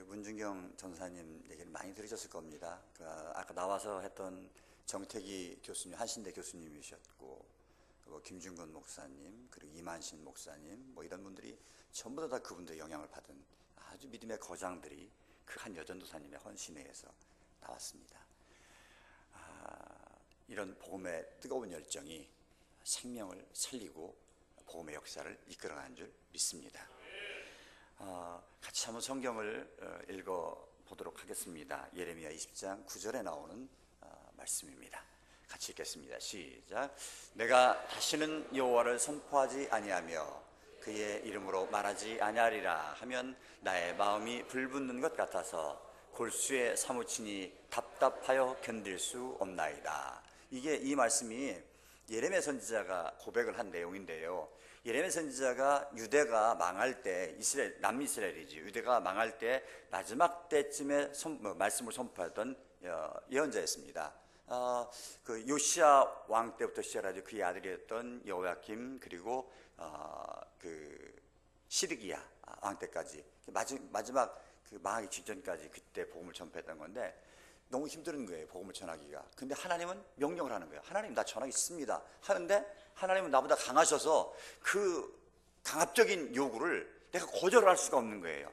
문준경 전사님 얘기를 많이 들으셨을 겁니다. 아까 나와서 했던 정태기 교수님, 한신대 교수님이셨고, 김준건 목사님, 그리고 이만신 목사님, 이런 분들이 전부 다 그분들의 영향을 받은 아주 믿음의 거장들이 그 한 여전도사님의 헌신에 의해서 나왔습니다. 이런 복음의 뜨거운 열정이 생명을 살리고 복음의 역사를 이끌어가는 줄 믿습니다. 같이 한번 성경을 읽어보도록 하겠습니다. 예레미야 20장 9절에 나오는 말씀입니다. 같이 읽겠습니다. 시작. 내가 다시는 여호와를 선포하지 아니하며 그의 이름으로 말하지 아니하리라 하면 나의 마음이 불붙는 것 같아서 골수에 사무치니 답답하여 견딜 수 없나이다. 이 말씀이 예레미야 선지자가 고백을 한 내용인데요. 예레미야 선지자가 유대가 망할 때, 남이스라엘이지, 유대가 망할 때 마지막 때쯤에 말씀을 선포했던 예언자였습니다. 그 요시야 왕 때부터 시작하여 그의 아들이었던 여호야김, 그리고 그 시드기야 왕 때까지 마지막 그 망하기 직전까지 그때 복음을 전파했던 건데, 너무 힘든 거예요, 복음을 전하기가. 근데 하나님은 명령을 하는 거예요. 하나님, 나 전하기 싫습니다 하는데, 하나님은 나보다 강하셔서 그 강압적인 요구를 내가 거절을 할 수가 없는 거예요.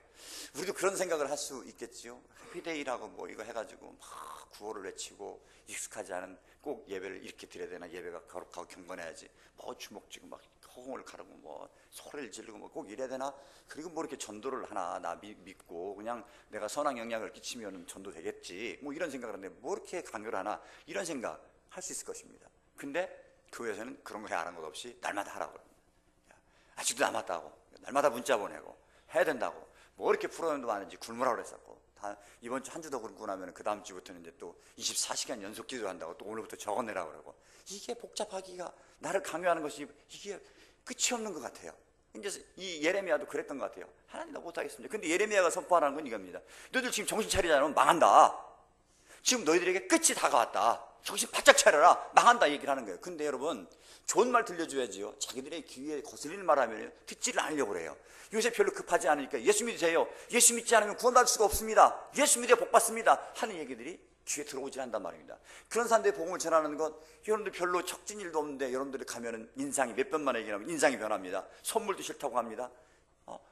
우리도 그런 생각을 할 수 있겠지요. 해피데이라고 이거 해가지고 막 구호를 외치고, 익숙하지 않은 꼭 예배를 이렇게 드려야 되나, 예배가 거룩하고 경건해야지, 주먹 쥐고 막 허공을 가르고 소리를 지르고 꼭 이래야 되나, 그리고 이렇게 전도를 하나, 나 믿고 그냥 내가 선한 영향을 끼치면 전도 되겠지, 이런 생각을 하는데 이렇게 강요를 하나, 이런 생각 할 수 있을 것입니다. 근데 교회에서는 그런 거 해 안 한 것 없이 날마다 하라고 합니다. 아직도 남았다고, 날마다 문자 보내고 해야 된다고, 이렇게 프로그램도 많은지 굶으라고 그랬었고, 이번 주 한 주 더 굶고 나면 그 다음 주부터는 이제 또 24시간 연속 기도한다고, 또 오늘부터 적어내라고 그러고, 이게 복잡하기가, 나를 강요하는 것이 이게 끝이 없는 것 같아요. 이제 이 예레미야도 그랬던 것 같아요. 하나님 나 못하겠습니다. 근데 예레미야가 선포하는 건 이겁니다. 너희들 지금 정신 차리지 않으면 망한다. 지금 너희들에게 끝이 다가왔다. 정신 바짝 차려라. 망한다 얘기를 하는 거예요. 근데 여러분, 좋은 말 들려줘야지요. 자기들의 귀에 거슬리는 말 하면 듣지를 않으려고 그래요. 요새 별로 급하지 않으니까 예수 믿으세요. 예수 믿지 않으면 구원받을 수가 없습니다. 예수 믿어야 복 받습니다 하는 얘기들이 귀에 들어오질 않단 말입니다. 그런 사람들의 복음을 전하는 것, 여러분들 별로 척진 일도 없는데 여러분들이 가면은 인상이 몇 번만 얘기하면 인상이 변합니다. 선물도 싫다고 합니다.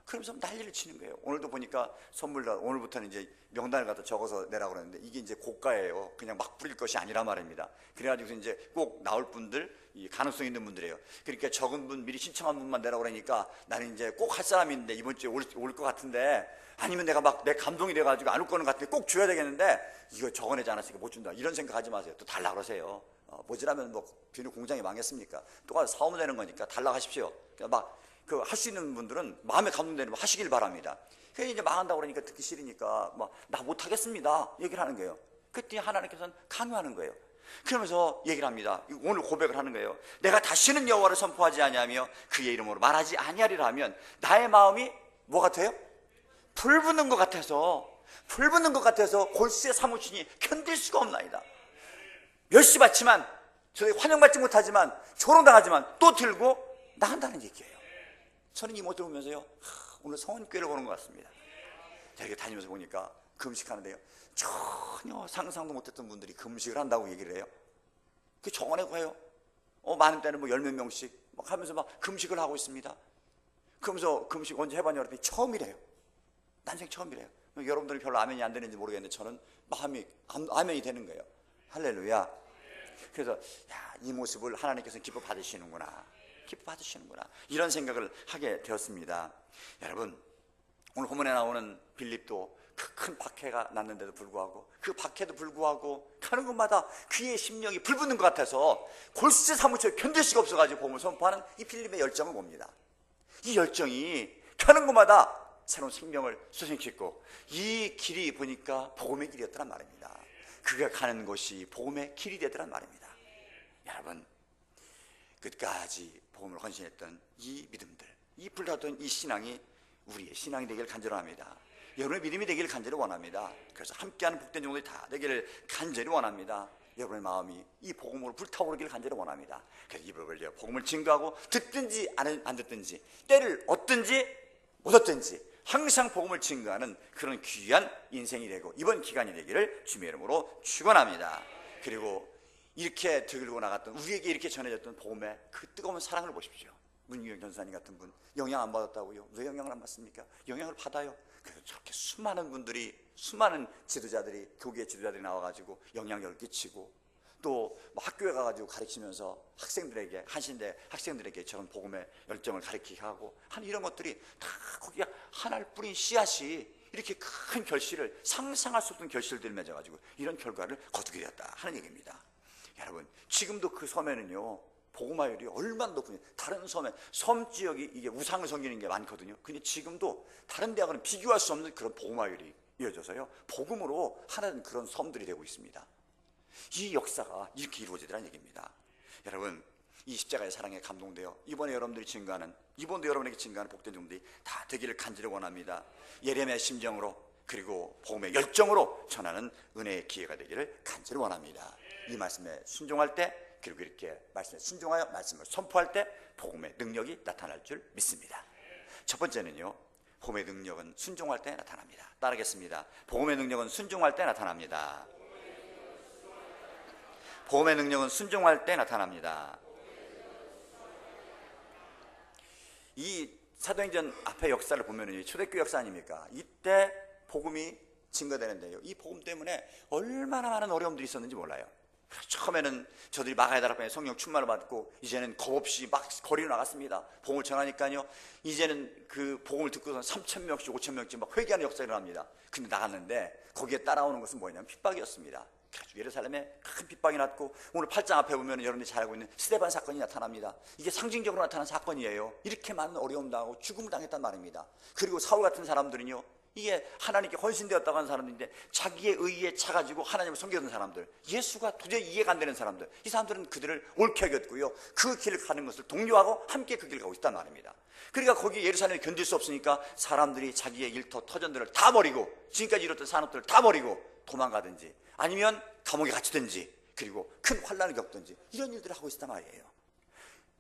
그러면서 난리를 치는 거예요. 오늘도 보니까 선물, 오늘부터는 이제 명단을 갖다 적어서 내라고 그러는데, 이게 이제 고가예요. 그냥 막 뿌릴 것이 아니란 말입니다. 그래가지고 이제 꼭 나올 분들, 이 가능성 있는 분들이에요. 그러니까 적은 분, 미리 신청한 분만 내라고 그러니까, 나는 이제 꼭 할 사람이 있는데 이번 주에 올 것 같은데, 아니면 내가 막 내 감동이 돼가지고 안 올 거는 같은데 꼭 줘야 되겠는데 이거 적어내지 않았으니까 못 준다, 이런 생각하지 마세요. 또 달라 그러세요. 모자라면 비누 공장이 망했습니까? 또 가서 사오면 되는 거니까 달라 하십시오. 할 수 있는 분들은 마음에 감동되는 거 하시길 바랍니다. 그래서 이제 망한다고 그러니까 듣기 싫으니까 나 못하겠습니다 얘기를 하는 거예요. 그때 하나님께서는 강요하는 거예요. 그러면서 얘기를 합니다. 오늘 고백을 하는 거예요. 내가 다시는 여호와를 선포하지 아니하며 그의 이름으로 말하지 아니하리라 하면 나의 마음이 뭐 같아요? 불붙는 것 같아서 골수에 사무치니 견딜 수가 없나이다. 멸시 받지만, 저희 환영받지 못하지만, 조롱당하지만 또 들고 나간다는 얘기예요. 저는 이 모습을 보면서요, 오늘 성원교회를 보는 것 같습니다. 제가 이렇게 다니면서 보니까 금식하는데요, 전혀 상상도 못했던 분들이 금식을 한다고 얘기를 해요. 그 정원에 해요. 많은 때는 열 몇 명씩 하면서 금식을 하고 있습니다. 그러면서 금식 언제 해봤냐고 그랬더니 처음이래요. 난생 처음이래요. 여러분들이 별로 아멘이 안 되는지 모르겠는데 저는 마음이 아멘이 되는 거예요. 할렐루야. 그래서 이 모습을 하나님께서는 기뻐 받으시는구나, 이런 생각을 하게 되었습니다. 여러분, 오늘 본문에 나오는 빌립도 그 큰 박해가 났는데도 불구하고, 그 박해도 불구하고 가는 곳마다 그의 심령이 불붙는 것 같아서 골수에 사무쳐 견딜 수가 없어가지고 복음을 선포하는 이 빌립의 열정을 봅니다. 이 열정이 가는 곳마다 새로운 생명을 솟아내고, 이 길이 보니까 복음의 길이었더란 말입니다. 그가 가는 곳이 복음의 길이 되더란 말입니다. 여러분, 끝까지 복음을 헌신했던 이 믿음들, 이 불타던 이 신앙이 우리의 신앙이 되기를 간절히 원합니다. 여러분의 믿음이 되기를 간절히 원합니다. 그래서 함께하는 복된 종들이 다 되기를 간절히 원합니다. 여러분의 마음이 이 복음으로 불타오르기를 간절히 원합니다. 그래서 입을 벌려 복음을 증거하고, 듣든지 안 듣든지, 때를 얻든지 못 얻든지 항상 복음을 증거하는 그런 귀한 인생이 되고 이번 기간이 되기를 주님의 이름으로 축원합니다. 그리고 이렇게 들고 나갔던, 우리에게 이렇게 전해졌던 복음의 그 뜨거운 사랑을 보십시오. 문유경 전사님 같은 분 영향 안 받았다고요? 왜 영향을 안 받습니까? 영향을 받아요. 그래서 저렇게 수많은 분들이, 수많은 지도자들이, 교계 지도자들이 나와가지고 영향력을 끼치고, 또 뭐 학교에 가가지고 가르치면서 학생들에게, 한신대 학생들에게 저런 복음의 열정을 가르치게 하고 하는 이런 것들이 다 거기에 하나를 뿌린 씨앗이 이렇게 큰 결실을, 상상할 수 없는 결실들을 맺어가지고 이런 결과를 거두게 되었다 하는 얘기입니다. 여러분, 지금도 그 섬에는요 복음화율이 얼마나 높으냐. 다른 섬 지역이 이게 우상을 섬기는 게 많거든요. 근데 지금도 다른 대학은 비교할 수 없는 그런 복음화율이 이어져서요 복음으로 하나는 그런 섬들이 되고 있습니다. 이 역사가 이렇게 이루어지더라는 얘기입니다. 여러분, 이 십자가의 사랑에 감동되어 이번에 여러분들이 증거하는, 이번도 여러분에게 증거하는 복된 종들이 다 되기를 간절히 원합니다. 예레미야의 심정으로, 그리고 복음의 열정으로 전하는 은혜의 기회가 되기를 간절히 원합니다. 이 말씀에 순종할 때, 그리고 이렇게 말씀에 순종하여 말씀을 선포할 때 복음의 능력이 나타날 줄 믿습니다. 첫 번째는요, 복음의 능력은 순종할 때 나타납니다. 따르겠습니다. 복음의 능력은 순종할 때 나타납니다. 복음의 능력은 순종할 때 나타납니다. 이 사도행전 앞에 역사를 보면 초대교회 역사 아닙니까? 이때 복음이 증거되는데요, 이 복음 때문에 얼마나 많은 어려움들이 있었는지 몰라요. 처음에는 저들이 마가의 다락방에 성령 충만을 받고 이제는 겁없이 막 거리로 나갔습니다. 복음을 전하니까요, 이제는 그 복음을 듣고서 3,000명씩 5,000명씩 막 회개하는 역사가 일어납니다. 근데 나갔는데 거기에 따라오는 것은 뭐냐면 핍박이었습니다. 예루살렘에 큰 핍박이 났고, 오늘 8장 앞에 보면 여러분들이 잘 알고 있는 스데반 사건이 나타납니다. 이게 상징적으로 나타난 사건이에요. 이렇게 많은 어려움 당하고 죽음을 당했단 말입니다. 그리고 사울 같은 사람들은요, 이게 하나님께 헌신되었다고 하는 사람들인데 자기의 의에 차가지고 하나님을 섬기던 사람들, 예수가 도저히 이해가 안 되는 사람들, 이 사람들은 그들을 옳게 여겼고요, 그 길을 가는 것을 독려하고 함께 그 길을 가고 있단 말입니다. 그러니까 거기 예루살렘에 견딜 수 없으니까 사람들이 자기의 일터 터전들을 다 버리고, 지금까지 이뤘던 산업들을 다 버리고 도망가든지 아니면 감옥에 갇히든지, 그리고 큰 환난을 겪든지 이런 일들을 하고 있단 말이에요.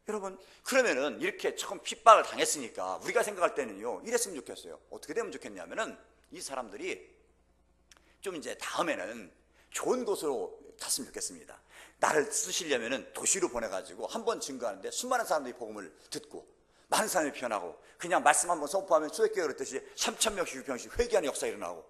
여러분, 그러면은 이렇게 처음 핍박을 당했으니까 우리가 생각할 때는요, 이랬으면 좋겠어요. 어떻게 되면 좋겠냐면은 이 사람들이 좀 이제 다음에는 좋은 곳으로 갔으면 좋겠습니다. 나를 쓰시려면은 도시로 보내가지고 한번 증거하는데 수많은 사람들이 복음을 듣고 많은 사람이 변하고, 그냥 말씀 한번 선포하면 초대교회 그랬듯이 3,000명씩 6,000명씩 회개하는 역사가 일어나고,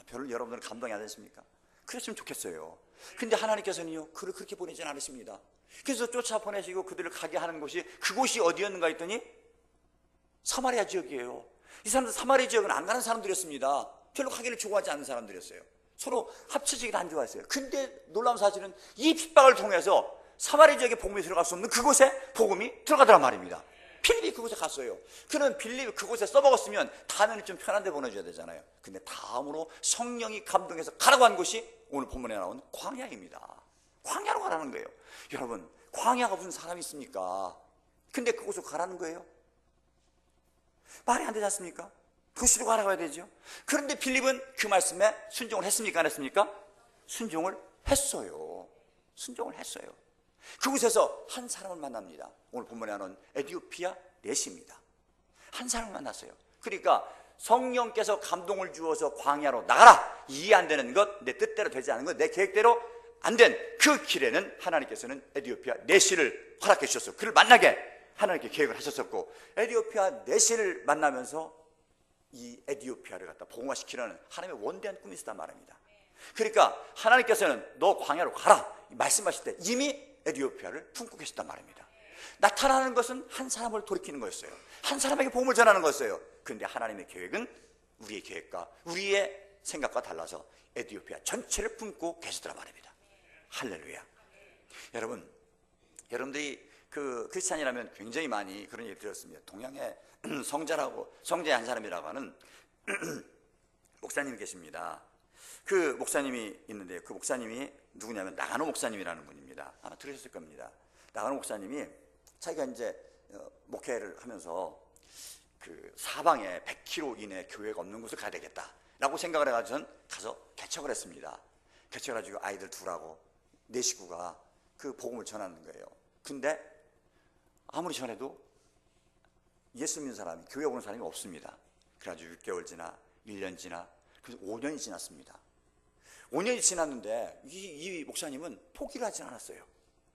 별로 여러분들은 감동이 안 되십니까? 그랬으면 좋겠어요. 근데 하나님께서는요, 그를 그렇게 보내진 않으십니다. 그래서 쫓아 보내시고 그들을 가게 하는 곳이, 그곳이 어디였는가 했더니 사마리아 지역이에요. 이 사람들 사마리아 지역은 안 가는 사람들이었습니다. 별로 가기를 좋아하지 않는 사람들이었어요. 서로 합쳐지기를 안 좋아했어요. 근데 놀라운 사실은 이 핍박을 통해서 사마리아 지역에 복음이 들어갈 수 없는 그곳에 복음이 들어가더란 말입니다. 빌립이 그곳에 갔어요. 그는 빌립이 그곳에 써먹었으면 다음에는 좀 편한 데 보내줘야 되잖아요. 근데 다음으로 성령이 감동해서 가라고 한 곳이 오늘 본문에 나온 광야입니다. 광야로 가라는 거예요. 여러분, 광야가 무슨 사람이 있습니까? 근데 그곳으로 가라는 거예요. 말이 안 되지 않습니까? 도시로 가라고 해야 되죠. 그런데 빌립은 그 말씀에 순종을 했습니까? 안 했습니까? 순종을 했어요. 순종을 했어요. 그곳에서 한 사람을 만납니다. 오늘 본문에 나온 에디오피아 넷입니다. 한 사람을 만났어요. 그러니까 성령께서 감동을 주어서 광야로 나가라, 이해 안 되는 것, 내 뜻대로 되지 않은 것, 내 계획대로 안 된 그 길에는 하나님께서는 에디오피아 넷을 허락해 주셨어요. 그를 만나게 하나님께 계획을 하셨었고, 에디오피아 넷을 만나면서 이 에디오피아를 갖다 복음화시키려는 하나님의 원대한 꿈이 있었단 말입니다. 그러니까 하나님께서는 너 광야로 가라 말씀하실 때 이미 에디오피아를 품고 계셨단 말입니다. 나타나는 것은 한 사람을 돌이키는 거였어요. 한 사람에게 복음을 전하는 거였어요. 그런데 하나님의 계획은 우리의 계획과 우리의 생각과 달라서 에디오피아 전체를 품고 계시더란 말입니다. 할렐루야. 여러분, 여러분들이 그 크리스찬이라면 굉장히 많이 그런 얘기 들었습니다. 동양의 성자의 한 사람이라고 하는 목사님이 계십니다. 그 목사님이 있는데, 그 목사님이 누구냐면 나가노 목사님이라는 분입니다. 아마 들으셨을 겁니다. 나가노 목사님이 자기가 이제 목회를 하면서 그 사방에 100km 이내 교회가 없는 곳을 가야 되겠다라고 생각을 해가지고 가서 개척을 했습니다. 개척을 해가지고 아이들 둘하고 네 식구가 그 복음을 전하는 거예요. 근데 아무리 전해도 예수 믿는 사람이, 교회 오는 사람이 없습니다. 그래가지고 6개월 지나 1년 지나 그래서 5년이 지났습니다. 5년이 지났는데 이 목사님은 포기를 하지 않았어요.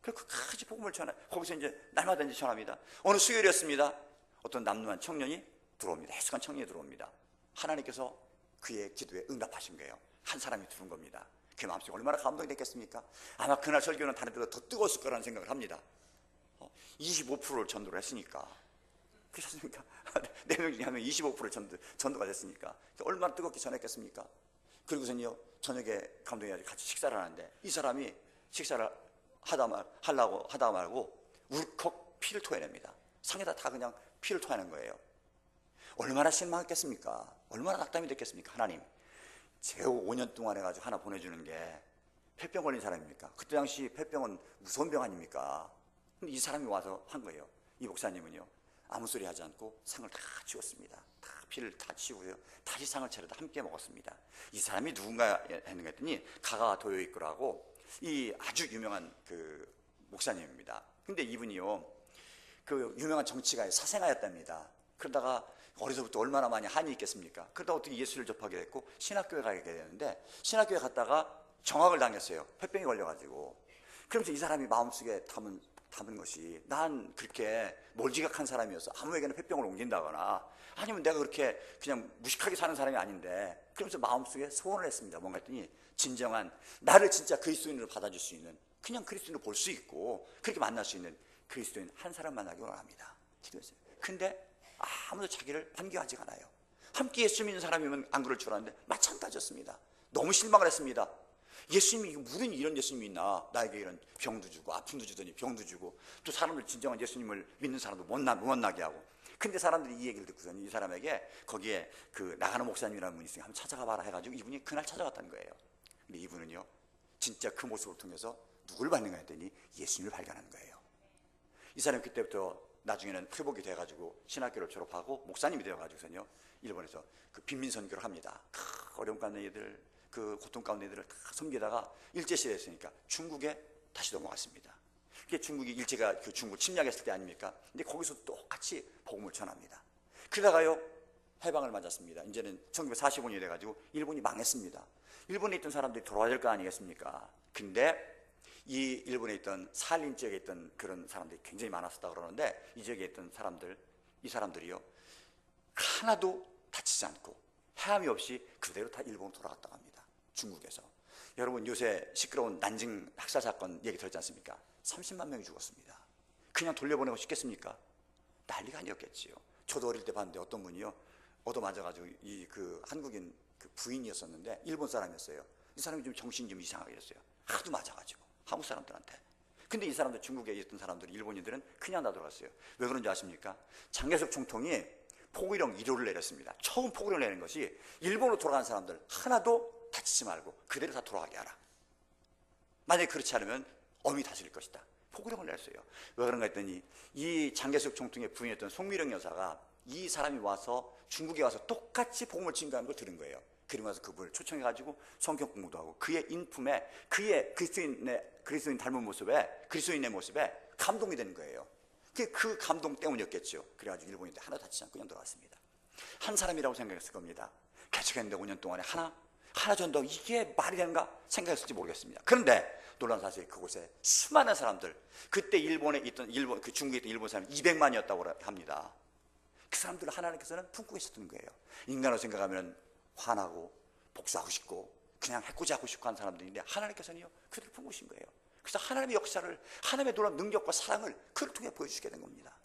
그래서 끝까지 복음을 전해. 거기서 이제 날마다 이제 전합니다. 어느 수요일이었습니다. 어떤 남루한 청년이 들어옵니다. 해숙한 청년이 들어옵니다. 하나님께서 그의 기도에 응답하신 거예요. 한 사람이 들어온 겁니다. 그 마음속에 얼마나 감동이 됐겠습니까? 아마 그날 설교는 다른 데보다 더 뜨거웠을 거라는 생각을 합니다. 25%를 전도를 했으니까. 그렇습니까? 4명 중에 1명 25%를 전도가 됐으니까. 얼마나 뜨겁게 전했겠습니까? 그리고서는요, 저녁에 감독이 같이 식사를 하는데 이 사람이 식사를 하려고 하다 말고 울컥 피를 토해냅니다. 상에다 다 그냥 피를 토하는 거예요. 얼마나 실망했겠습니까? 얼마나 낙담이 됐겠습니까? 하나님, 제후 5년 동안 해가지고 하나 보내주는 게 폐병 걸린 사람입니까? 그때 당시 폐병은 무서운 병 아닙니까? 근데 이 사람이 와서 한 거예요. 이 목사님은요, 아무 소리 하지 않고 상을 다 치웠습니다. 다 피를 다 치우고요, 다시 상을 차려다 함께 먹었습니다. 이 사람이 누군가 했는가 했더니 가가 도요이코라고 이 아주 유명한 그 목사님입니다. 근데 이분이요, 그 유명한 정치가의 사생아였답니다. 그러다가 어려서부터 얼마나 많이 한이 있겠습니까? 그러다 어떻게 예수를 접하게 됐고 신학교에 가게 되는데, 신학교에 갔다가 정학을 당했어요. 폐병이 걸려가지고. 그러면서 이 사람이 마음속에 담은 것이, 난 그렇게 몰지각한 사람이어서 아무에게나 폐병을 옮긴다거나 아니면 내가 그렇게 그냥 무식하게 사는 사람이 아닌데, 그러면서 마음속에 소원을 했습니다. 뭔가 했더니 진정한 나를 진짜 그리스도인으로 받아줄 수 있는, 그냥 그리스도인으로 볼 수 있고 그렇게 만날 수 있는 그리스도인 한 사람 만나기 원합니다. 기도했어요. 근데 아무도 자기를 반겨하지 않아요. 함께 예수 믿는 사람이면 안 그럴 줄 알았는데 마찬가지였습니다. 너무 실망을 했습니다. 예수님이 무슨 이런 예수님이 있나, 나에게 이런 병도 주고 아픔도 주더니 병도 주고 또 사람들 진정한 예수님을 믿는 사람도 못 만나게 하고. 근데 사람들이 이 얘기를 듣고서 이 사람에게 거기에 그 나가는 목사님이라는 분이 있으니까 한번 찾아가 봐라 해가지고 이분이 그날 찾아갔다는 거예요. 근데 이분은요, 진짜 그 모습을 통해서 누굴 받는가 했더니 예수님을 발견하는 거예요. 이 사람이 그때부터 나중에는 회복이 돼가지고 신학교를 졸업하고 목사님이 되어가지고서요, 일본에서 그 빈민 선교를 합니다. 어려움 가운데 애들, 그 고통 가운데 애들을 다 섬기다가 일제시대 했으니까 중국에 다시 넘어갔습니다. 그게 중국이 일제가 그 중국 침략했을 때 아닙니까? 근데 거기서 똑같이 복음을 전합니다. 그러다가요, 해방을 맞았습니다. 이제는 1945년이 돼가지고 일본이 망했습니다. 일본에 있던 사람들이 돌아와야 될 거 아니겠습니까? 근데 이 일본에 있던 살린 지역에 있던 그런 사람들이 굉장히 많았었다 그러는데, 이 지역에 있던 사람들, 이 사람들이요, 하나도 다치지 않고 해함이 없이 그대로 다 일본으로 돌아갔다고 합니다. 중국에서. 여러분, 요새 시끄러운 난징 학살 사건 얘기 들었지 않습니까? 30만 명이 죽었습니다. 그냥 돌려보내고 싶겠습니까? 난리가 아니었겠지요. 저도 어릴 때 봤는데 어떤 분이요, 얻어맞아가지고 이 그 한국인 그 부인이었었는데 일본 사람이었어요. 이 사람이 좀 정신이 좀 이상하게 됐어요. 하도 맞아가지고 한국 사람들한테. 근데 이 사람들, 중국에 있던 사람들, 일본인들은 그냥 놔둬갔어요. 왜 그런지 아십니까? 장개석 총통이 포기령 1호를 내렸습니다. 처음 포기령 내는 것이 일본으로 돌아간 사람들 하나도 다치지 말고 그대로 다 돌아가게 하라. 만약에 그렇지 않으면 엄히 다스릴 것이다. 포기령을 냈어요. 왜 그런가 했더니 이 장개석 총통의 부인이었던 송미령 여사가 이 사람이 와서 중국에 와서 똑같이 복음을 증거하는 걸 들은 거예요. 그리고 나서 그분을 초청해가지고 성경 공부도 하고 그의 인품에, 그의 그리스도인 닮은 모습에, 그리스도인의 모습에 감동이 되는 거예요. 그 감동 때문이었겠죠. 그래가지고 일본인들 하나 다치지 않고 그냥 돌아왔습니다. 한 사람이라고 생각했을 겁니다. 개척했는데 5년 동안에 하나 전도, 이게 말이 되는가 생각했을지 모르겠습니다. 그런데 놀라운 사실이 그곳에 수많은 사람들, 그때 일본에 있던 그 중국에 있던 일본 사람 200만이었다고 합니다. 그 사람들을 하나님께서는 품고 계셨던 거예요. 인간으로 생각하면 화나고 복수하고 싶고 그냥 해코지 하고 싶고 하는 사람들인데, 하나님께서는요, 그들을 품으신 거예요. 그래서 하나님의 역사를, 하나님의 놀라운 능력과 사랑을 그를 통해 보여주게 된 겁니다.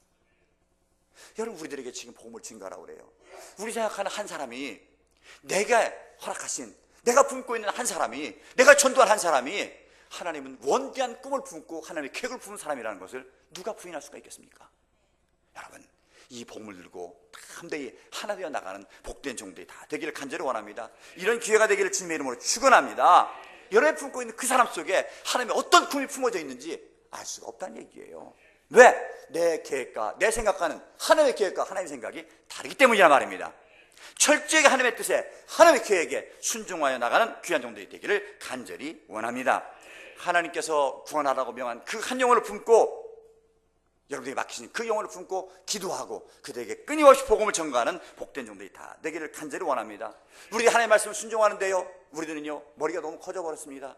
여러분, 우리들에게 지금 복음을 증거하라고 그래요. 우리 생각하는 한 사람이, 내가 허락하신, 내가 품고 있는 한 사람이, 내가 전도한 한 사람이 하나님은 원대한 꿈을 품고 하나님의 계획을 품은 사람이라는 것을 누가 부인할 수가 있겠습니까? 여러분, 이 복음을 들고 담대히 하나 되어 나가는 복된 종들이 다 되기를 간절히 원합니다. 이런 기회가 되기를 주님의 이름으로 축원합니다. 여러분이 품고 있는 그 사람 속에 하나님의 어떤 꿈이 품어져 있는지 알 수가 없다는 얘기예요. 왜? 내 계획과 내 생각과는 하나님의 계획과 하나님의 생각이 다르기 때문이란 말입니다. 철저하게 하나님의 뜻에, 하나님의 계획에 순종하여 나가는 귀한 종들이 되기를 간절히 원합니다. 하나님께서 구원하라고 명한 그 한 영혼을 품고 여러분들이 맡기신 그 영혼을 품고 기도하고 그들에게 끊임없이 복음을 전가하는 복된 종들이 다 되기를 간절히 원합니다. 우리가 하나님의 말씀을 순종하는데요, 우리들은요 머리가 너무 커져버렸습니다.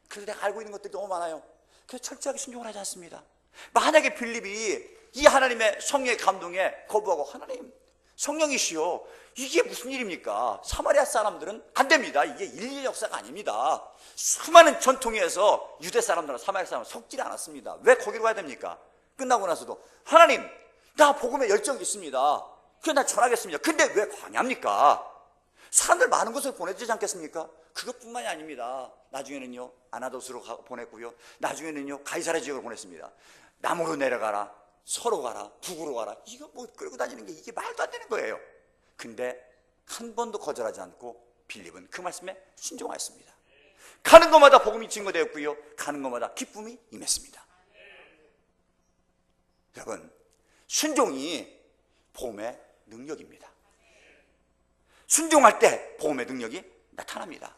그래서 내가 알고 있는 것들이 너무 많아요. 그래서 철저하게 순종을 하지 않습니다. 만약에 빌립이 이 하나님의 성령의 감동에 거부하고, 하나님 성령이시여 이게 무슨 일입니까? 사마리아 사람들은 안 됩니다. 이게 일일 역사가 아닙니다. 수많은 전통에서 유대 사람들과 사마리아 사람은 섞지 않았습니다. 왜 거기로 가야 됩니까? 끝나고 나서도 하나님 나 복음에 열정이 있습니다. 그래 나 전하겠습니다. 근데 왜 광야입니까? 사람들 많은 곳을 보내주지 않겠습니까? 그것뿐만이 아닙니다. 나중에는요 아나도스로 보냈고요, 나중에는요 가이사랴 지역으로 보냈습니다. 남으로 내려가라, 서로 가라, 북으로 가라. 이거 뭐 끌고 다니는 게 이게 말도 안 되는 거예요. 근데 한 번도 거절하지 않고 빌립은 그 말씀에 순종하였습니다. 가는 것마다 복음이 증거되었고요, 가는 것마다 기쁨이 임했습니다. 여러분, 순종이 복음의 능력입니다. 순종할 때 복음의 능력이 나타납니다.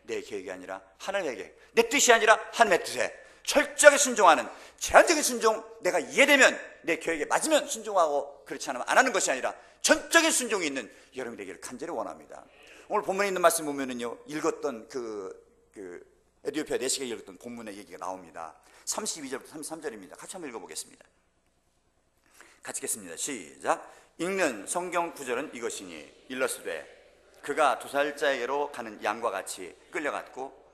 내 계획이 아니라 하나님의 계획, 내 뜻이 아니라 하나님의 뜻에 철저하게 순종하는 제한적인 순종, 내가 이해되면 내 계획에 맞으면 순종하고 그렇지 않으면 안 하는 것이 아니라 전적인 순종이 있는 여러분이 되기를 간절히 원합니다. 오늘 본문에 있는 말씀 보면은요, 읽었던 에디오피아 내시가 읽었던 본문의 얘기가 나옵니다. 32절부터 33절입니다. 같이 한번 읽어보겠습니다. 같이 읽겠습니다. 시작. 읽는 성경 구절은 이것이니 일러스되 그가 도살자에게로 가는 양과 같이 끌려갔고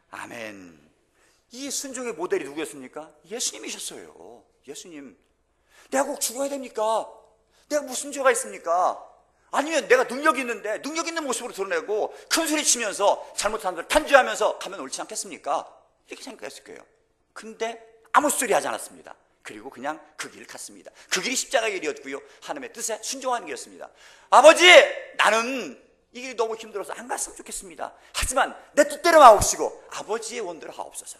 아멘. 이 순종의 모델이 누구였습니까? 예수님이셨어요. 예수님. 내가 꼭 죽어야 됩니까? 내가 무슨 죄가 있습니까? 아니면 내가 능력이 있는데 능력 있는 모습으로 드러내고 큰 소리 치면서 잘못한 걸 단죄하면서 가면 옳지 않겠습니까? 이렇게 생각했을 거예요. 근데 아무 소리 하지 않았습니다. 그리고 그냥 그 길을 갔습니다. 그 길이 십자가의 길이었고요, 하나님의 뜻에 순종하는 길이었습니다. 아버지, 나는 이 길이 너무 힘들어서 안 갔으면 좋겠습니다. 하지만 내 뜻대로 하옵시고 아버지의 원대로 하옵소서.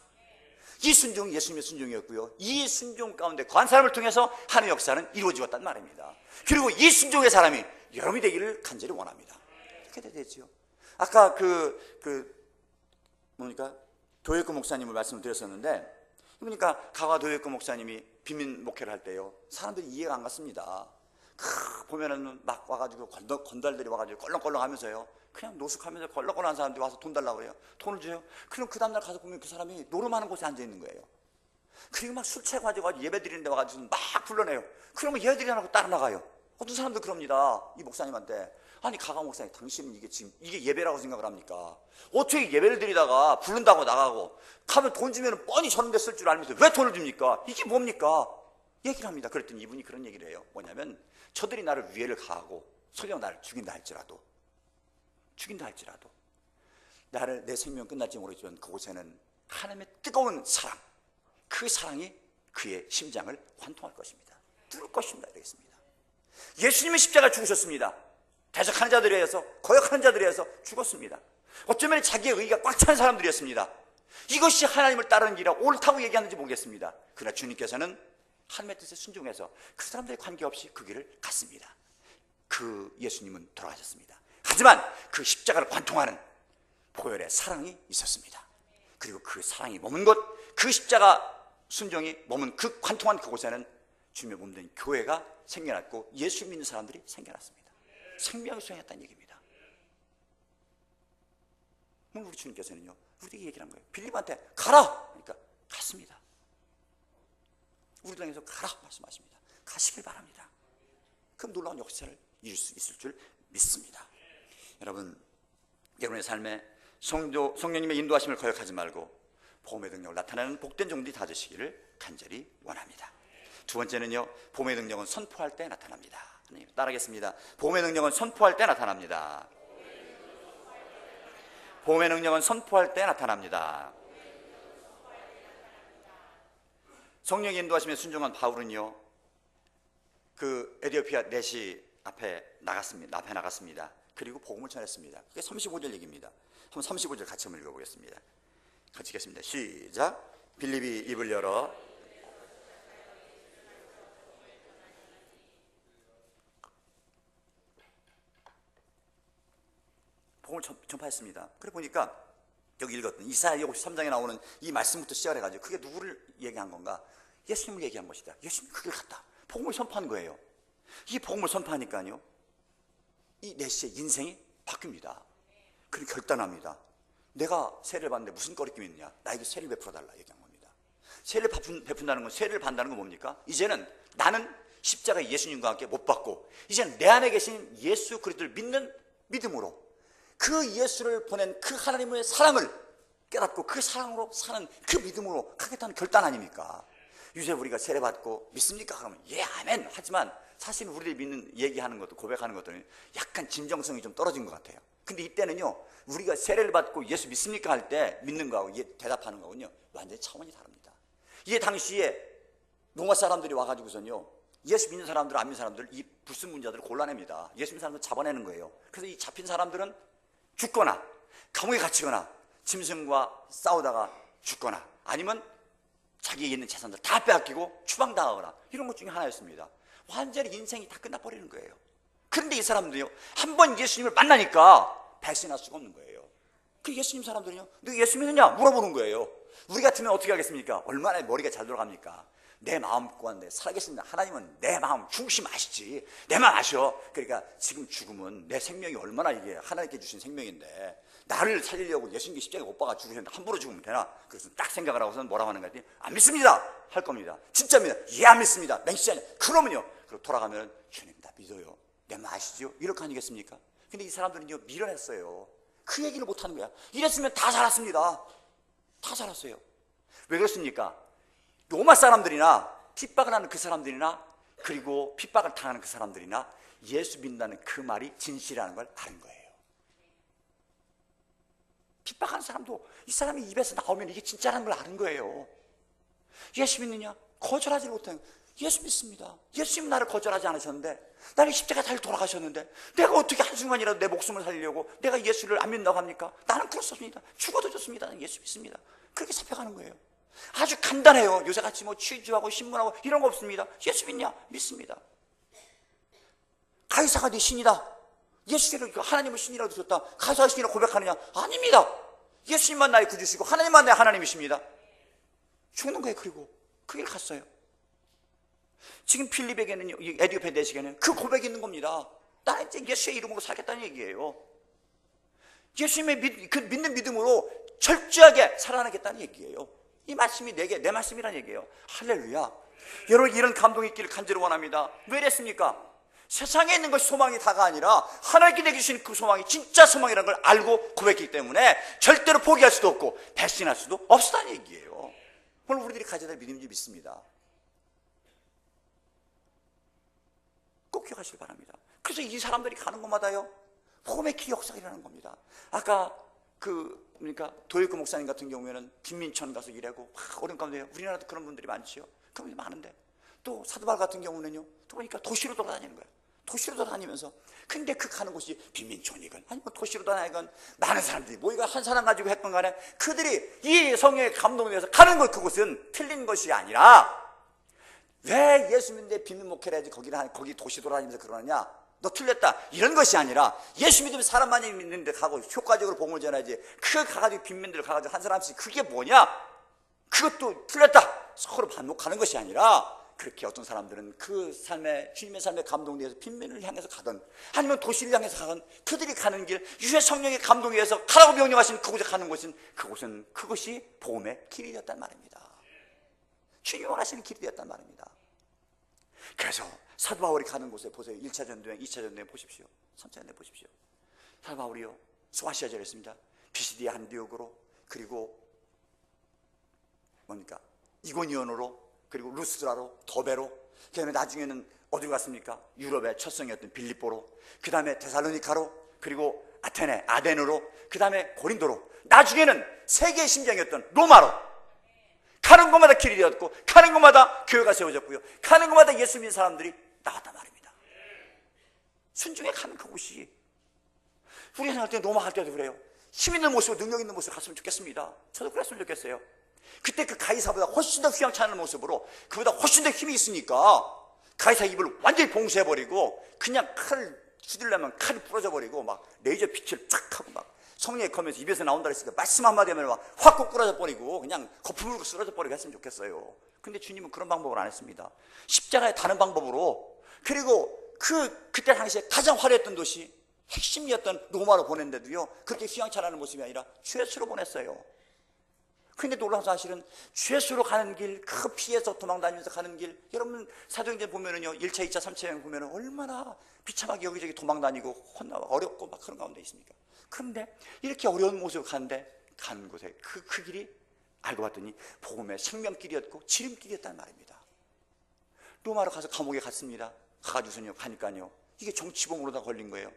이 순종이 예수님의 순종이었고요, 이 순종 가운데 거한 사람을 통해서 하나님의 역사는 이루어지었단 말입니다. 그리고 이 순종의 사람이 여러분이 되기를 간절히 원합니다. 이렇게 되죠. 아까 도예코 목사님을 말씀드렸었는데, 그러니까 가와 도예코 목사님이 빈민 목회를 할 때요, 사람들이 이해가 안 갔습니다. 보면은 막 와가지고 건달들이 와가지고 껄렁껄렁 하면서요, 그냥 노숙하면서 껄렁껄렁한 사람들이 와서 돈 달라고 그래요. 돈을 줘요. 그럼 그 다음날 가서 보면 그 사람이 노름하는 곳에 앉아 있는 거예요. 그리고 막 술 취해가지고 예배 드리는데 와가지고 막 불러내요. 그러면 얘들이 하나 따라 나가요. 어떤 사람들 그럽니다. 이 목사님한테, 아니 가가 목사님, 당신은 이게 지금 이게 예배라고 생각을 합니까? 어떻게 예배를 드리다가 부른다고 나가고 가면 돈 주면 뻔히 저런데 쓸 줄 알면서 왜 돈을 줍니까? 이게 뭡니까? 얘기를 합니다. 그랬더니 이분이 그런 얘기를 해요. 뭐냐면, 저들이 나를 위해를 가하고 설령 나를 죽인다 할지라도 나를, 내 생명 끝날지 모르지만 그곳에는 하나님의 뜨거운 사랑, 그 사랑이 그의 심장을 관통할 것입니다. 뚫을 것입니다. 이러겠습니다. 예수님이 십자가를 죽으셨습니다. 대적하는 자들에 의해서, 거역하는 자들에 의해서 죽었습니다. 어쩌면 자기의 의의가 꽉 찬 사람들이었습니다. 이것이 하나님을 따르는 길이라 옳다고 얘기하는지 모르겠습니다. 그러나 주님께서는 하나님의 뜻에 순종해서 그 사람들의 관계없이 그 길을 갔습니다. 그 예수님은 돌아가셨습니다. 하지만 그 십자가를 관통하는 보혈의 사랑이 있었습니다. 그리고 그 사랑이 머문 곳, 그 십자가 순종이 머문 그 관통한 그곳에는 주님의 몸된 교회가 생겨났고 예수 믿는 사람들이 생겨났습니다. 생명을 수행했다는 얘기입니다. 우리 주님께서는요, 우리에게 얘기를 한 거예요. 빌립한테 가라! 그러니까 갔습니다. 우리 땅에서 가라 말씀하십니다. 가시길 바랍니다. 그럼 놀라운 역사를 이룰 수 있을 줄 믿습니다. 여러분, 여러분의 삶에 성령님의 인도하심을 거역하지 말고 복음의 능력을 나타내는 복된 종들이 다 되시기를 간절히 원합니다. 두 번째는요, 복음의 능력은 선포할 때 나타납니다. 따라하겠습니다. 복음의 능력은 선포할 때 나타납니다. 복음의 능력은 선포할 때 나타납니다. 성령의 인도하심에 순종한 바울은요, 그 에디오피아 내시 앞에 나갔습니다. 그리고 복음을 전했습니다. 그게 35절 얘기입니다. 한번 35절 같이 한번 읽어보겠습니다. 같이 읽겠습니다. 시작. 빌립이 입을 열어 복음을 전파했습니다. 그래 보니까 여기 읽었던 이사야 53장에 나오는 이 말씀부터 시작해가지고 그게 누구를 얘기한 건가? 예수님을 얘기한 것이다. 예수님이 그 길을 갔다. 복음을 선포한 거예요. 이 복음을 선포하니까요, 이 내시의 인생이 바뀝니다. 그리고 결단합니다. 내가 세례를 받는데 무슨 거리낌이 있느냐? 나에게 세례를 베풀어달라 얘기한 겁니다. 세례를 베푼다는 건, 세례를 받는다는 건 뭡니까? 이제는 나는 십자가 예수님과 함께 못 받고 이제는 내 안에 계신 예수 그리스도를 믿는 믿음으로 그 예수를 보낸 그 하나님의 사랑을 깨닫고 그 사랑으로 사는 그 믿음으로 가겠다는 결단 아닙니까? 요새 우리가 세례 받고 믿습니까? 그러면 예 아멘 하지만 사실 우리들이 믿는 얘기하는 것도 고백하는 것들은 약간 진정성이 좀 떨어진 것 같아요. 근데 이때는요, 우리가 세례를 받고 예수 믿습니까 할 때 믿는 거하고 대답하는 거군요, 완전히 차원이 다릅니다. 이게 당시에 로마 사람들이 와가지고선요, 예수 믿는 사람들, 안 믿는 사람들, 이 불순문자들을 골라냅니다. 예수 믿는 사람들 잡아내는 거예요. 그래서 이 잡힌 사람들은 죽거나 감옥에 갇히거나 짐승과 싸우다가 죽거나 아니면 자기에 있는 재산들 다 빼앗기고 추방당하거나 이런 것 중에 하나였습니다. 완전히 인생이 다 끝나버리는 거예요. 그런데 이 사람들이요, 한 번 예수님을 만나니까 배신할 수가 없는 거예요. 그 예수님 사람들은요, 너 예수 믿느냐 물어보는 거예요. 우리 같으면 어떻게 하겠습니까? 얼마나 머리가 잘 돌아갑니까? 내 마음 구한데 살아계신 하나님은 내 마음 죽으시면 아시지, 내 마음 아셔. 그러니까 지금 죽으면 내 생명이 얼마나 이게 하나님께 주신 생명인데 나를 살리려고 예수님께 십자가에 못 박아 죽으셨는데 함부로 죽으면 되나? 그래서 딱 생각을 하고서는 뭐라고 하는 거지? 안 믿습니다 할 겁니다. 진짜입니다. 예, 안 믿습니다. 맹시지 않아요. 그러면요, 그리고 돌아가면 주님 나 믿어요, 내 마음 아시죠? 이렇게 아니겠습니까? 근데 이 사람들은요, 밀어냈어요. 그 얘기를 못하는 거야. 이랬으면 다 살았습니다. 다 살았어요. 왜 그렇습니까? 로마 사람들이나 핍박을 하는 그 사람들이나 그리고 핍박을 당하는 그 사람들이나 예수 믿는다는 그 말이 진실이라는 걸 아는 거예요. 핍박하는 사람도 이 사람이 입에서 나오면 이게 진짜라는 걸 아는 거예요. 예수 믿느냐? 거절하지 못해요. 예수 믿습니다. 예수님 나를 거절하지 않으셨는데, 나를 십자가에 달 돌아가셨는데 내가 어떻게 한순간이라도 내 목숨을 살리려고 내가 예수를 안 믿는다고 합니까? 나는 그렇습니다. 죽어도 좋습니다. 나는 예수 믿습니다. 그렇게 잡혀가는 거예요. 아주 간단해요. 요새같이 뭐 취주하고 신문하고 이런 거 없습니다. 예수 믿냐? 믿습니다. 가이사가 네 신이다. 예수를 하나님을 신이라고 줬다. 가이사가 신이라고 고백하느냐? 아닙니다. 예수님만 나의 구주시고 하나님만 나의 하나님이십니다. 죽는 거예요. 그리고 그 길 갔어요. 지금 필립에게는, 에디오페 대식에는 그 고백이 있는 겁니다. 나는 이제 예수의 이름으로 살겠다는 얘기예요. 예수님의 그 믿는 믿음으로 철저하게 살아나겠다는 얘기예요. 이 말씀이 내 말씀이라는 얘기예요. 할렐루야. 여러분, 이런 감동이 있기를 간절히 원합니다. 왜 이랬습니까? 세상에 있는 것이 소망이 다가 아니라 하나님께 내주신 그 소망이 진짜 소망이라는 걸 알고 고백했기 때문에 절대로 포기할 수도 없고 배신할 수도 없다는 얘기예요. 오늘 우리들이 가져야 될 믿음인지 믿습니다. 꼭 기억하시기 바랍니다. 그래서 이 사람들이 가는 곳마다요, 복음의 길 역사가 일어나는 겁니다. 아까 그러니까 도일구 목사님 같은 경우에는 빈민촌 가서 일하고 막 어려운 가운데, 우리나라도 그런 분들이 많지요. 그런 분들이 많은데, 또 사도바울 같은 경우는요, 또 보니까 도시로 돌아다니는 거예요. 도시로 돌아다니면서, 근데 그 가는 곳이 빈민촌이건 아니면 도시로 돌아다니건 많은 사람들이 뭐 이거 한 사람 가지고 했건 간에 그들이 이 성령의 감동에 의해서 가는 것, 그곳은 틀린 것이 아니라, 왜 예수 믿는데 빈민 목회를 해야지 거기 도시 돌아다니면서 그러느냐? 너 틀렸다. 이런 것이 아니라 예수 믿으면 사람 많이 믿는데 가고 효과적으로 복음을 전하지. 그걸 가가지고 빈민들 가가지고 한 사람씩 그게 뭐냐? 그것도 틀렸다. 서로 반복하는 것이 아니라, 그렇게 어떤 사람들은 그 삶에, 주님의 삶에 감동되어서 빈민을 향해서 가든 아니면 도시를 향해서 가든 그들이 가는 길, 유해 성령의 감동에 의해서 가라고 명령하신 그곳에 가는 곳은 그것이 복음의 길이 되었단 말입니다. 주님이 원하시는 길이 되었단 말입니다. 그래서 사도 바울이 가는 곳에 보세요. 1차 전도행, 2차 전도행 보십시오. 3차 전도행 보십시오. 사도 바울이요, 소아시아에 있습니다. 비시디아 안디옥으로, 그리고 뭡니까? 이고니온으로, 그리고 루스드라로, 더베로, 그 다음에 나중에는 어디로 갔습니까? 유럽의 첫성이었던 빌립보로, 그 다음에 데살로니카로, 그리고 아테네, 아덴으로, 그 다음에 고린도로, 나중에는 세계의 심장이었던 로마로, 가는 곳마다 길이 되었고 가는 곳마다 교회가 세워졌고요, 가는 곳마다 예수 믿는 사람들이 나왔단 말입니다. 순종해 가는 그곳이, 우리 생각할 때 로마 갈 때도 그래요. 힘 있는 모습, 능력 있는 모습 갔으면 좋겠습니다. 저도 그랬으면 좋겠어요. 그때 그 가이사보다 훨씬 더 휘황찬란한 모습으로, 그보다 훨씬 더 힘이 있으니까 가이사 입을 완전히 봉쇄해버리고 그냥 칼을 휘둘려면 칼이 부러져 버리고 막 레이저 빛을 쫙 하고 막 성령의 검에서 입에서 나온다 그랬으니까 말씀 한마디 하면 막 확 꼬꾸라져 버리고 그냥 거품 물고 쓰러져 버리고 했으면 좋겠어요. 근데 주님은 그런 방법을 안 했습니다. 십자가에 다는 방법으로, 그리고 그때 당시에 가장 화려했던 도시, 핵심이었던 로마로 보냈는데도요, 그렇게 휘황찬란한 모습이 아니라 죄수로 보냈어요. 근데 놀라운 사실은 죄수로 가는 길, 그 피해서 도망다니면서 가는 길, 여러분 사도행전 보면은요, 1차, 2차, 3차 여행 보면은 얼마나 비참하게 여기저기 도망다니고 혼나고 어렵고 막 그런 가운데 있습니까? 그런데 이렇게 어려운 모습으로 가는데, 가는 곳에 그 길이 알고 봤더니 복음의 생명길이었고 지름길이었단 말입니다. 로마로 가서 감옥에 갔습니다. 가가지고서요, 가니까요, 이게 정치범으로 다 걸린 거예요.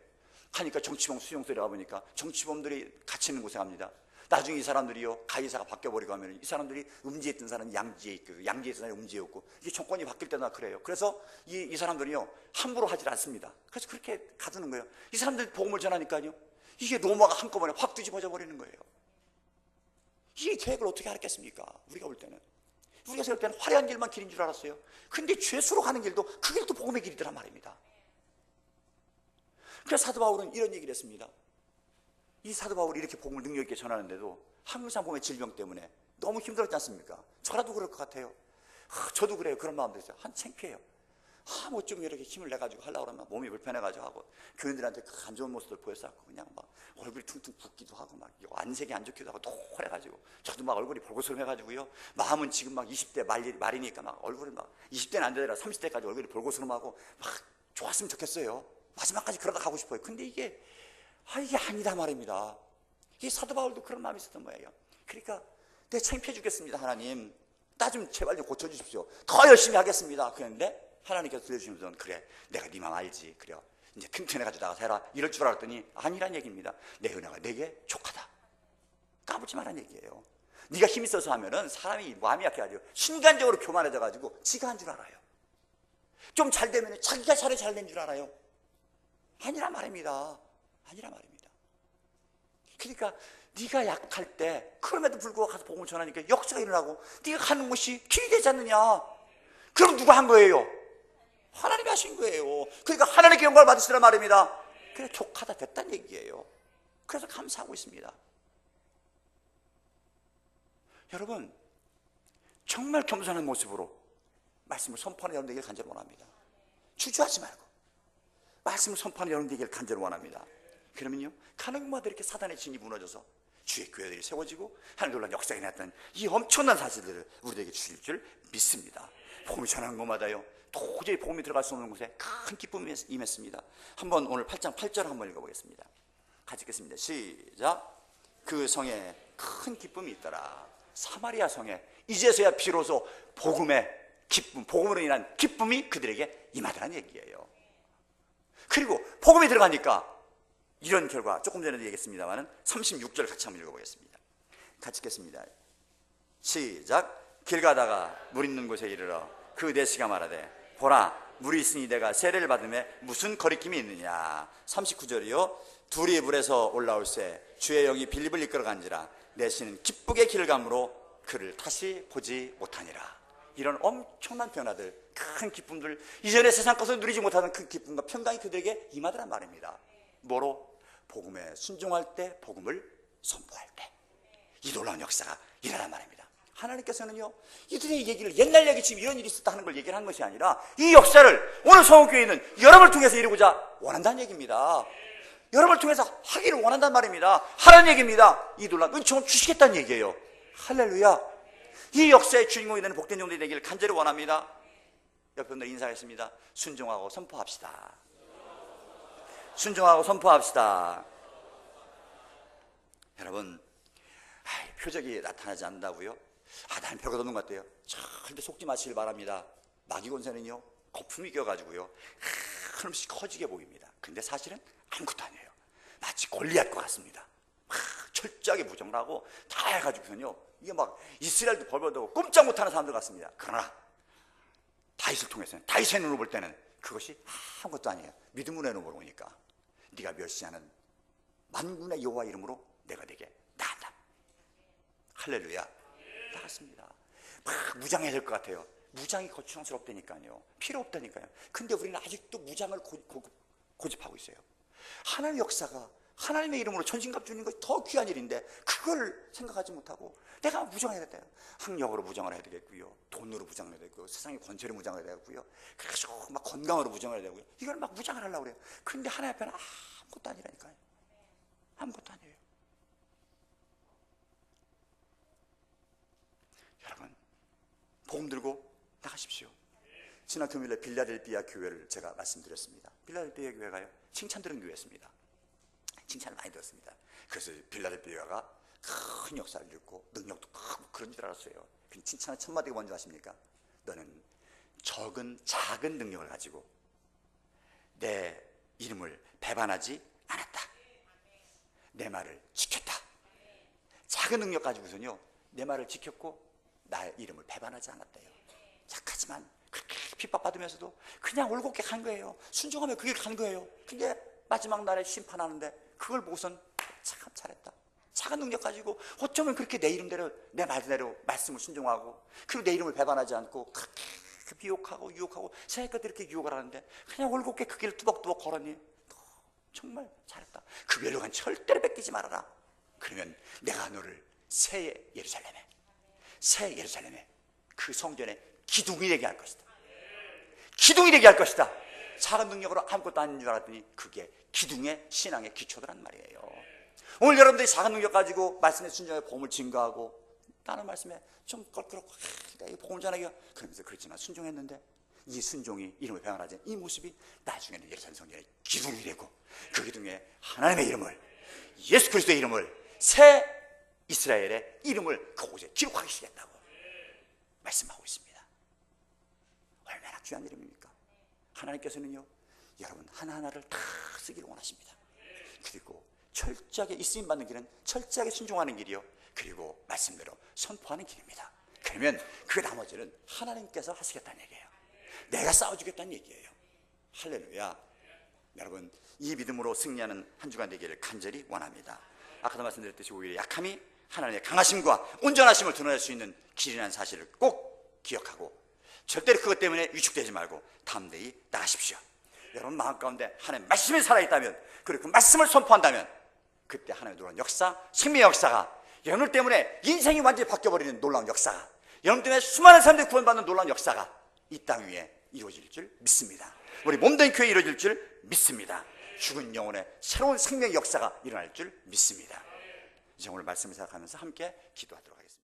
가니까 정치범 수용소에 가보니까 정치범들이 갇히는 곳에 갑니다. 나중에 이 사람들이요, 가이사가 바뀌어버리고 하면 이 사람들이 음지에 있던 사람은 양지에 있고, 양지에 있던 사람이 음지에 없고, 이게 정권이 바뀔 때나 그래요. 그래서 이 사람들이요, 함부로 하질 않습니다. 그래서 그렇게 가두는 거예요. 이 사람들이 복음을 전하니까요, 이게 로마가 한꺼번에 확 뒤집어져 버리는 거예요. 이 계획을 어떻게 알았겠습니까? 우리가 볼 때는 화려한 길만 길인 줄 알았어요. 근데 죄수로 가는 길도, 그 길도 복음의 길이더란 말입니다. 그래서 사도 바울은 이런 얘기를 했습니다. 이 사도 바울이 이렇게 복음을 능력 있게 전하는데도 항상 복음의 질병 때문에 너무 힘들었지 않습니까? 저라도 그럴 것 같아요. 저도 그래요. 그런 마음도 있어요. 창피해요. 뭐 좀 이렇게 힘을 내가지고 하려고 그러면 몸이 불편해가지고 하고, 교인들한테 그 안 좋은 모습을 보였었고, 그냥 막 얼굴이 퉁퉁 붓기도 하고, 막 안색이 안 좋기도 하고, 노래가지고, 저도 막 얼굴이 볼고스름해가지고요, 마음은 지금 막 20대 말이니까 막 얼굴이 막 20대는 안 되더라 30대까지 얼굴이 볼고스름하고 막 좋았으면 좋겠어요. 마지막까지 그러다 가고 싶어요. 근데 이게 아니다 말입니다. 이 사도 바울도 그런 마음이 있었던 거예요. 그러니까 내가 창피해 죽겠습니다. 하나님, 나 좀 제발 좀 고쳐주십시오. 더 열심히 하겠습니다. 그랬는데 하나님께서 들려주시면서, 그래, 내가 네 마음 알지. 그래요, 이제 튼튼해가지고 나가서 해라. 이럴 줄 알았더니 아니란 얘기입니다. 내 은혜가 내게 족하다. 까불지 말란 얘기예요. 네가 힘이 있어서 하면은 사람이 마음이 약해가지고 순간적으로 교만해져가지고 지가 한 줄 알아요. 좀 잘 되면 자기가 잘된 줄 알아요. 아니란 말입니다. 아니란 말입니다. 그러니까 네가 약할 때, 그럼에도 불구하고 가서 복음을 전하니까 역사가 일어나고 네가 가는 곳이 길이 되지 않느냐. 그럼 누가 한 거예요? 하나님이 하신 거예요. 그러니까 하나님께 영광을 받으시란 말입니다. 그래, 족하다 됐다는 얘기예요. 그래서 감사하고 있습니다. 여러분, 정말 겸손한 모습으로 말씀을 선포하는 여러분 되기를 간절히 원합니다. 주저하지 말고 말씀을 선포하는 여러분 되기를 간절히 원합니다. 그러면요, 가는 곳마다 이렇게 사단의 진이 무너져서 주의 교회들이 세워지고 하나님 놀라운 역사가 일어났던 이 엄청난 사실들을 우리에게 주실 줄 믿습니다. 복음이 전하는 곳마다요, 도저히 복음이 들어갈 수 없는 곳에 큰 기쁨이 임했습니다. 한번 오늘 8장 8절 한번 읽어보겠습니다. 같이 읽겠습니다. 시작. 그 성에 큰 기쁨이 있더라. 사마리아 성에 이제서야 비로소 복음의 기쁨, 복음으로 인한 기쁨이 그들에게 임하더라는 얘기예요. 그리고 복음이 들어가니까 이런 결과, 조금 전에도 얘기했습니다만 36절 같이 한번 읽어보겠습니다. 같이 읽겠습니다. 시작. 길 가다가 물 있는 곳에 이르러 그 내시가 말하되, 보라, 물이 있으니 내가 세례를 받음에 무슨 거리낌이 있느냐. 39절이요. 둘이 물에서 올라올새 주의 영이 빌립을 이끌어 간지라 내시는 기쁘게 길을 가므로 그를 다시 보지 못하니라. 이런 엄청난 변화들, 큰 기쁨들, 이전에 세상 것을 누리지 못하던 큰 기쁨과 평강이 그들에게 임하더란 말입니다. 뭐로? 복음에 순종할 때, 복음을 선포할 때 이 놀라운 역사가 일어난 말입니다. 하나님께서는요, 이들의 얘기를, 옛날 얘기, 지금 이런 일이 있었다 하는 걸 얘기를 한 것이 아니라 이 역사를 오늘 성원교회는 여러분을 통해서 이루고자 원한다는 얘기입니다. 여러분을 통해서 하기를 원한단 말입니다. 하라는 얘기입니다. 이 놀라운 은총을 주시겠다는 얘기예요. 할렐루야. 이 역사의 주인공이 되는 복된 종들이 되기를 간절히 원합니다. 옆에 분들 인사하겠습니다. 순종하고 선포합시다. 순종하고 선포합시다. 여러분, 표적이 나타나지 않는다고요? 나는 별것 없는 것 같아요. 절대 속지 마시길 바랍니다. 마귀 권세는요, 거품이 껴가지고요, 한없이 커지게 보입니다. 근데 사실은 아무것도 아니에요. 마치 골리앗과 같습니다. 철저하게 부정을 하고 다 해가지고서는요, 이게 막 이스라엘도 벌벌더고 꼼짝 못하는 사람들 같습니다. 그러나 다윗을 통해서는, 다윗의 눈으로 볼 때는 그것이 아무것도 아니에요. 믿음의 눈으로 보니까 네가 멸시하는 만군의 여호와 이름으로 내가 네게 나간다. 할렐루야. 나갔습니다. 막 무장해야 될 것 같아요. 무장이 거추장스럽다니까요. 필요 없다니까요. 근데 우리는 아직도 무장을 고집하고 있어요. 하나님의 역사가 하나님의 이름으로 전신갑 주는 것이 더 귀한 일인데 그걸 생각하지 못하고 내가 무장해야 돼요. 학력으로 무장을 해야 되겠고요, 돈으로 무장을 해야 되고요, 세상의 권세로 무장을 해야 되고요, 그래서 막 건강으로 무장을 해야 되고요. 이걸 막 무장을 하려고 그래요. 그런데 하나님 앞에는 아무것도 아니라니까요. 아무것도 아니에요. 여러분, 복음 들고 나가십시오. 지난 금요일에 빌라델비아 교회를 제가 말씀드렸습니다. 빌라델비아 교회가요, 칭찬 들은 교회였습니다. 칭찬을 많이 들었습니다. 그래서 빌라델비아가 큰 역사를 읽고 능력도 크고 그런 줄 알았어요. 그 칭찬의 첫 마디가 뭔지 아십니까? 너는 작은 능력을 가지고 내 이름을 배반하지 않았다. 내 말을 지켰다. 작은 능력 가지고서는요, 내 말을 지켰고 나의 이름을 배반하지 않았대요. 착하지만 그렇게 핍박받으면서도 그냥 올곧게 간 거예요. 순종하면 그게 간 거예요. 근데 마지막 날에 심판하는데 그걸 보고선 참 잘했다. 작은 능력 가지고 어쩌면 그렇게 내 이름대로, 내 말대로 말씀을 순종하고, 그리고 내 이름을 배반하지 않고 그렇게 미혹하고 유혹하고 세상의 것들 이렇게 유혹을 하는데 그냥 올곧게 그 길을 뚜벅뚜벅 걸었니? 정말 잘했다. 그 멸류관 절대로 뺏기지 말아라. 그러면 내가 너를 새 예루살렘에 그 성전에 기둥이 되게 할 것이다. 기둥이 되게 할 것이다. 작은 능력으로 아무것도 아닌 줄 알았더니 그게 기둥의 신앙의 기초더란 말이에요. 오늘 여러분들이 작은 능력 가지고 말씀의 순종의 복음을 증거하고 나는 말씀에 좀 껄끄럽고 내가 복음을 전하기가 그러면서 그렇지만 순종했는데 이 순종이 이름을 배반하지, 이 모습이 나중에는 예루살렘 성전의 기둥이 되고 그 기둥에 하나님의 이름을, 예수 그리스도의 이름을, 새 이스라엘의 이름을 그곳에 기록하시겠다고 말씀하고 있습니다. 얼마나 귀한 이름입니까? 하나님께서는요, 여러분 하나하나를 다 쓰기를 원하십니다. 그리고 철저하게 이 쓰임받는 길은 철저하게 순종하는 길이요, 그리고 말씀대로 선포하는 길입니다. 그러면 그 나머지는 하나님께서 하시겠다는 얘기예요. 내가 싸워주겠다는 얘기예요. 할렐루야. 여러분, 이 믿음으로 승리하는 한 주간 되기를 간절히 원합니다. 아까도 말씀드렸듯이 오히려 약함이 하나님의 강하심과 온전하심을 드러낼 수 있는 길이라는 사실을 꼭 기억하고 절대로 그것 때문에 위축되지 말고 담대히 나가십시오. 여러분 마음 가운데 하나님의 말씀이 살아있다면, 그리고 그 말씀을 선포한다면 그때 하나님의 놀라운 역사, 생명의 역사가, 여러분 때문에 인생이 완전히 바뀌어버리는 놀라운 역사가, 여러분 때문에 수많은 사람들이 구원받는 놀라운 역사가 이 땅 위에 이루어질 줄 믿습니다. 우리 몸된 교회에 이루어질 줄 믿습니다. 죽은 영혼의 새로운 생명의 역사가 일어날 줄 믿습니다. 이제 오늘 말씀을 생각하면서 함께 기도하도록